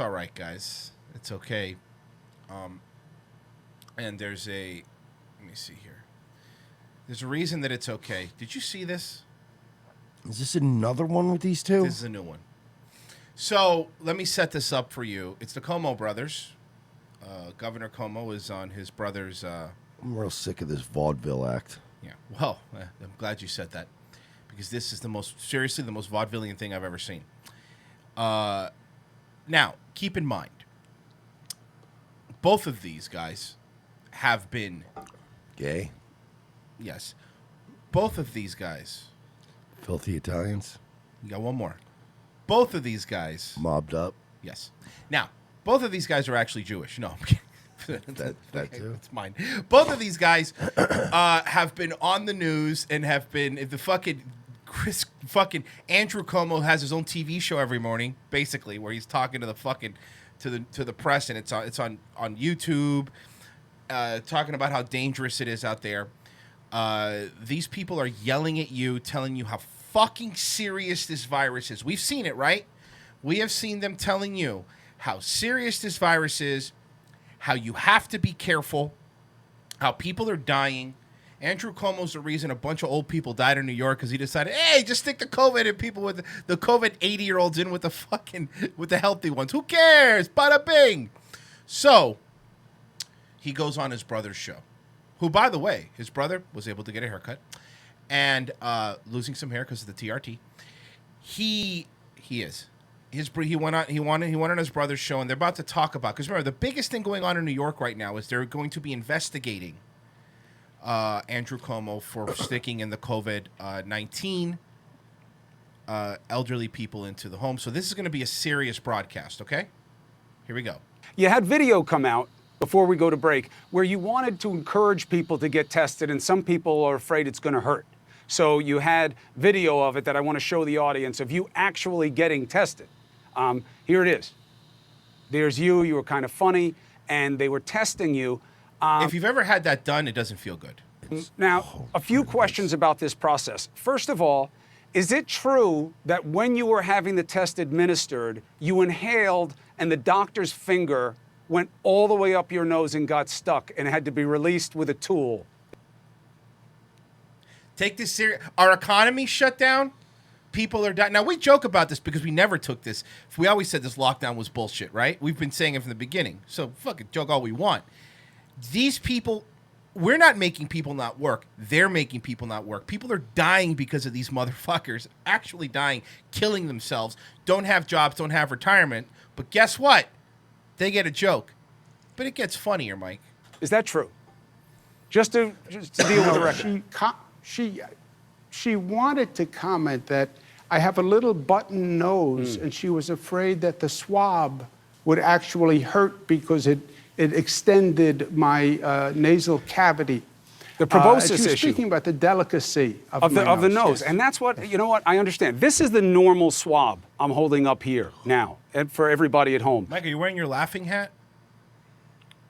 All right, guys. It's okay. And let me see here. There's a reason that it's okay. Did you see this? Is this another one with these two? This is a new one. So let me set this up for you. It's the Cuomo brothers. Governor Cuomo is on his brother's. I'm real sick of this vaudeville act. Yeah. Well, I'm glad you said that because this is the most vaudevillian thing I've ever seen. Now, keep in mind, both of these guys have been Gay? yes. Both of these guys. Filthy Italians? You got one more. Both of these guys. Mobbed up? Yes. Now, both of these guys are actually Jewish. No, I'm kidding. That too? It's mine. Both of these guys have been on the news and have been the fucking Andrew Cuomo has his own TV show every morning, basically, where he's talking to the fucking to the press, and it's on YouTube, talking about how dangerous it is out there. These people are yelling at you, telling you how fucking serious this virus is. We've seen it, right? We have seen them telling you how serious this virus is, how you have to be careful, how people are dying. Andrew Cuomo's the reason a bunch of old people died in New York because he decided, hey, just stick the COVID and people with the COVID 80-year-olds in with the healthy ones. Who cares? Bada bing. So he goes on his brother's show, who, by the way, his brother was able to get a haircut and losing some hair because of the TRT. He went on his brother's show, and they're about to talk about, because remember, the biggest thing going on in New York right now is they're going to be investigating Andrew Cuomo for sticking in the COVID-19 elderly people into the home. So this is going to be a serious broadcast, okay? Here we go. You had video come out before we go to break where you wanted to encourage people to get tested, and some people are afraid it's going to hurt. So you had video of it that I want to show the audience of you actually getting tested. Here it is. There's you. You were kind of funny, and they were testing you. If you've ever had that done, it doesn't feel good. Now, a few questions about this process. First of all, is it true that when you were having the test administered, you inhaled and the doctor's finger went all the way up your nose and got stuck and had to be released with a tool? Take this serious. Our economy shut down. People are dying. Now, we joke about this because we never took this. We always said this lockdown was bullshit, right? We've been saying it from the beginning. So fucking joke all we want. These people, we're not making people not work. They're making people not work. People are dying because of these motherfuckers, actually dying, killing themselves, don't have jobs, don't have retirement. But guess what? They get a joke. But it gets funnier, Mike. Is that true? Just to deal with the record. She wanted to comment that I have a little button nose, and she was afraid that the swab would actually hurt because it extended my nasal cavity. The proboscis she was issue. speaking about the delicacy of the nose. Yes. And that's what, you know what, I understand. This is the normal swab I'm holding up here now, and for everybody at home. Mike, are you wearing your laughing hat?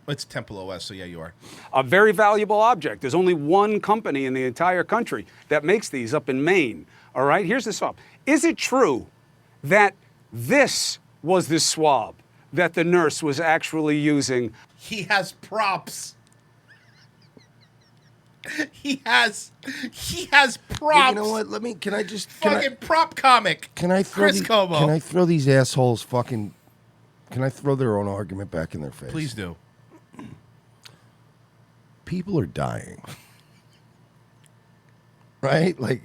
It's Temple OS, so yeah, you are. A very valuable object. There's only one company in the entire country that makes these up in Maine. All right, here's the swab. Is it true that this was the swab that the nurse was actually using? He has props. He has props. Well, you know what? Fucking prop comic. Can I throw Chris Cuomo. Can I throw these assholes fucking? Can I throw their own argument back in their face? Please do. People are dying, right? Like,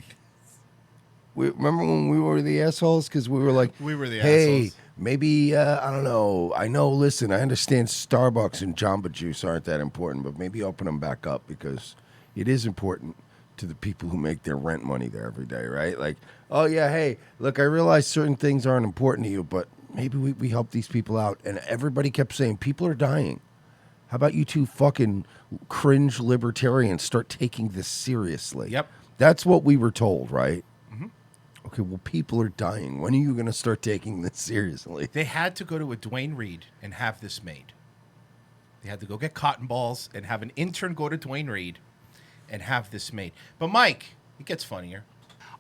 remember when we were the assholes because we were like, We were the hey, assholes. maybe I don't know. I know. Listen, I understand Starbucks and Jamba Juice aren't that important, but maybe open them back up because it is important to the people who make their rent money there every day, right? Like, oh yeah, hey, look, I realize certain things aren't important to you, but maybe we help these people out. And everybody kept saying, people are dying. How about you two fucking cringe libertarians start taking this seriously? Yep. That's what we were told, right? Mm-hmm. Okay, well, people are dying. When are you going to start taking this seriously? They had to go to a Dwayne Reed and have this made. They had to go get cotton balls and have an intern go to Dwayne Reed and have this made. But Mike, it gets funnier.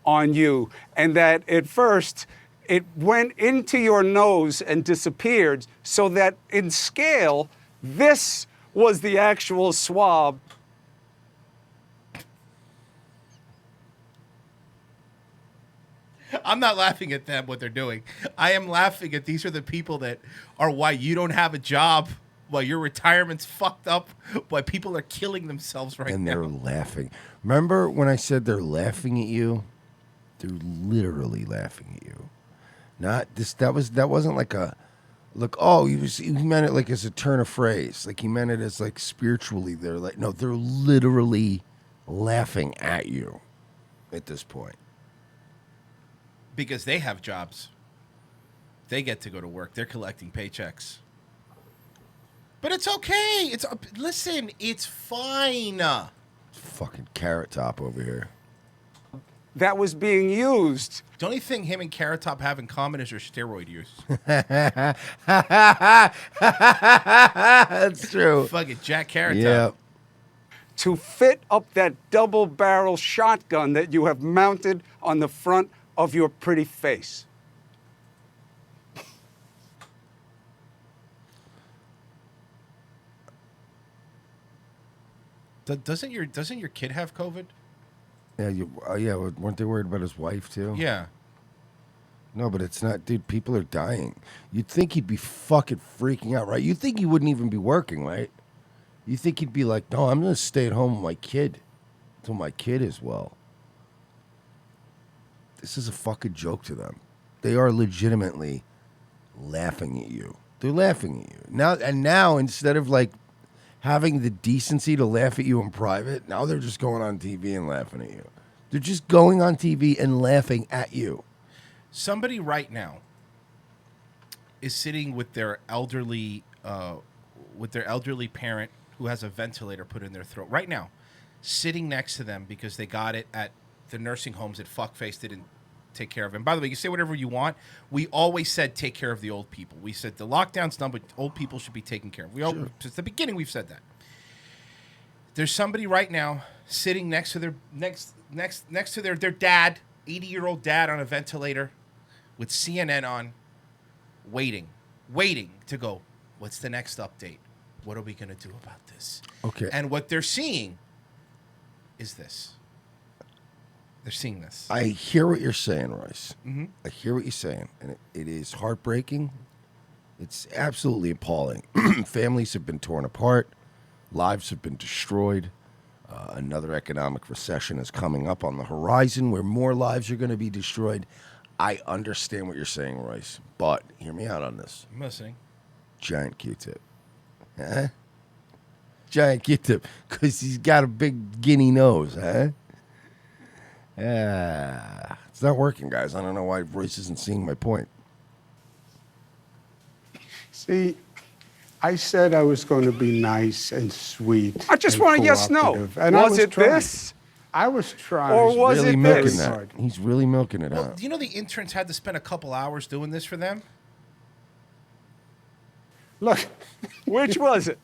On you, and that at first It went into your nose and disappeared, so that in scale, this was the actual swab. I'm not laughing at them, what they're doing. I am laughing at these are the people that are why you don't have a job, why your retirement's fucked up, why people are killing themselves right And now. they're laughing. Remember when I said they're laughing at you? They're literally laughing at you. Not this. That wasn't like a look. Oh, he meant it like as a turn of phrase. Like he meant it as like spiritually. They're like no. They're literally laughing at you at this point. Because they have jobs. They get to go to work. They're collecting paychecks. But it's okay. Listen, it's fine. Fucking Carrot Top over here. That was being used. The only thing him and Carrot Top have in common is their steroid use. That's true. Fucking Jack Carrot Yeah. Top. To fit up that double-barrel shotgun that you have mounted on the front of your pretty face. Doesn't your kid have COVID? Yeah, weren't they worried about his wife too? Yeah. No, but it's not, dude. People are dying. You'd think he'd be fucking freaking out, right? You'd think he wouldn't even be working, right? You think he'd be like, no, I'm gonna stay at home with my kid until my kid is well. This is a fucking joke to them. They are legitimately laughing at you. They're laughing at you now. Instead of like having the decency to laugh at you in private, now they're just going on TV and laughing at you. They're just going on TV and laughing at you. Somebody right now is sitting with their elderly parent who has a ventilator put in their throat. Right now, sitting next to them because they got it at the nursing homes that fuckface didn't take care of him. By the way, you say whatever you want. We always said take care of the old people. We said the lockdown's done, but old people should be taken care of. Since the beginning, we've said that. There's somebody right now sitting next to their their dad, 80-year-old dad on a ventilator with CNN on, waiting to go, what's the next update? What are we going to do about this? Okay. And what they're seeing is this. They're seeing this. I hear what you're saying, Royce. Mm-hmm. I hear what you're saying, and it is heartbreaking. It's absolutely appalling. Families have been torn apart. Lives have been destroyed. Another economic recession is coming up on the horizon where more lives are going to be destroyed. I understand what you're saying, Royce, but hear me out on this. I'm listening. Giant Q-tip. Huh? Giant Q-tip, because he's got a big guinea nose, huh? It's not working, guys. I don't know why Royce isn't seeing my point. See, I said I was going to be nice and sweet. I just and want a yes, no. cooperative, and I Was it trying. this? I was trying. Or was Really it milking this? that. He's really milking it Well, out. do you know the interns had to spend a couple hours doing this for them? Look, Which was it?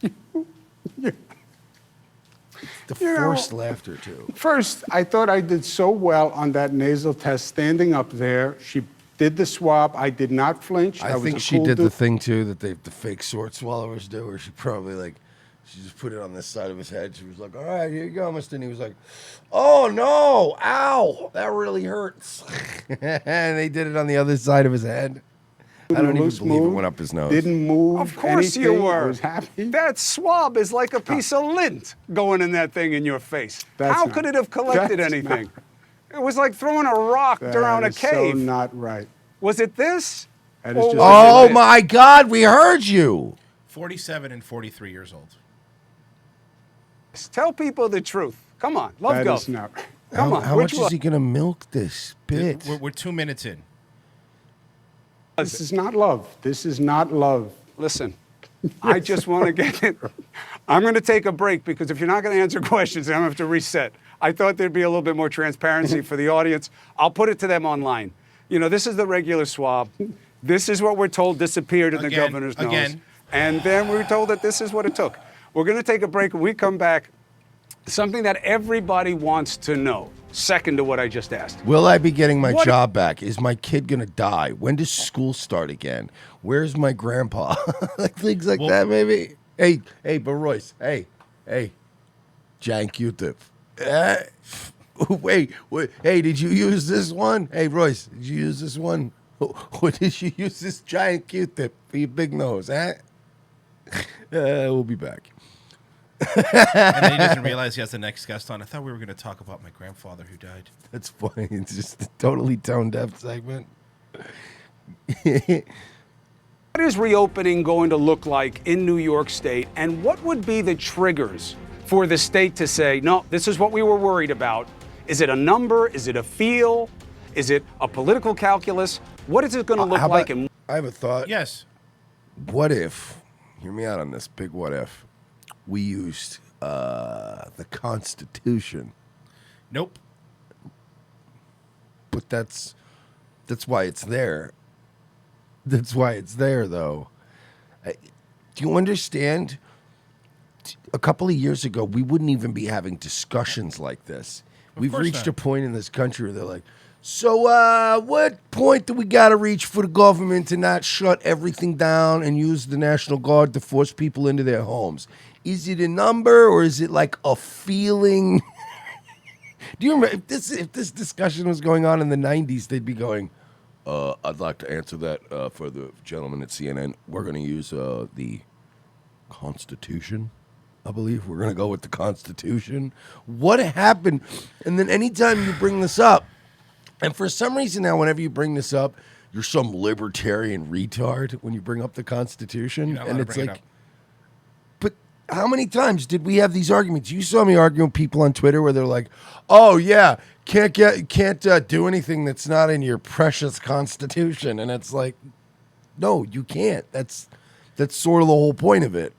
The you know- forced laughter, too. first, I thought I did so well on that nasal test standing up there. She did the swab. I did not flinch. I was think a she cool did the dude. thing, too, that the fake sword swallowers do, where she probably, like, she just put it on this side of his head. She was like, all right, here you go, mister. And he was like, oh, no, ow, that really hurts. And they did it on the other side of his head. I don't even Loose believe it move, went up his nose. Didn't move. Of course anything. you I were. was happy. That swab is like a piece of lint going in that thing in your face. That's How not- could it have collected that's anything? It was like throwing a rock That down a is so cave. not right. Was it this? That is Or just- was Oh, it this? my God, we heard you. 47 and 43 years old. Tell people the truth. Come on, love That go. is not. Come on, How which much one? is he going to milk this bit? We're 2 minutes in. This is not love. This is not love. Listen, I just want to get it. I'm going to take a break because if you're not going to answer questions, I'm going to have to reset. I thought there'd be a little bit more transparency for the audience. I'll put it to them online. You know, this is the regular swab. This is what we're told disappeared in the Again, governor's nose. again. And then we were told that this is what it took. We're going to take a break. When we come back, Something that everybody wants to know. Second to what I just asked. Will I be getting my What- job back? Is my kid gonna die? When does school start again? Where's my grandpa? Like things like that, maybe. Hey, but Royce, hey, Jan Q-tip. Wait, hey, did you use this one? Hey, Royce, did you use this one? Or did you use this giant Q-tip for your big nose, huh? We'll be back. And then he doesn't realize he has the next guest on. I thought we were going to talk about my grandfather who died. That's funny. It's just a totally tone deaf segment. What is reopening going to look like in New York State, and what would be the triggers for the state to say, no, this is what we were worried about? Is it a number? Is it a feel? Is it a political calculus? What is it going to look How like? about- And I have a thought. Yes. What if, hear me out on this, big what if, we used the Constitution? Nope. But that's why it's there. That's why it's there, though. Do you understand? A couple of years ago, we wouldn't even be having discussions like this. We've course reached not. a point in this country where they're like, so what point do we got to reach for the government to not shut everything down and use the National Guard to force people into their homes? Is it a number or is it like a feeling? Do you remember if this discussion was going on in the 90s, they'd be going, I'd like to answer that for the gentleman at CNN. We're going to use the Constitution. I believe we're going to go with the Constitution. What happened? And then anytime you bring this up, and for some reason now, whenever you bring this up, you're some libertarian retard when you bring up the Constitution. You're not allowed And to it's bring it like, up. but how many times did we have these arguments? You saw me arguing with people on Twitter where they're like, "Oh yeah, can't do anything that's not in your precious Constitution," and it's like, no, you can't. That's sort of the whole point of it.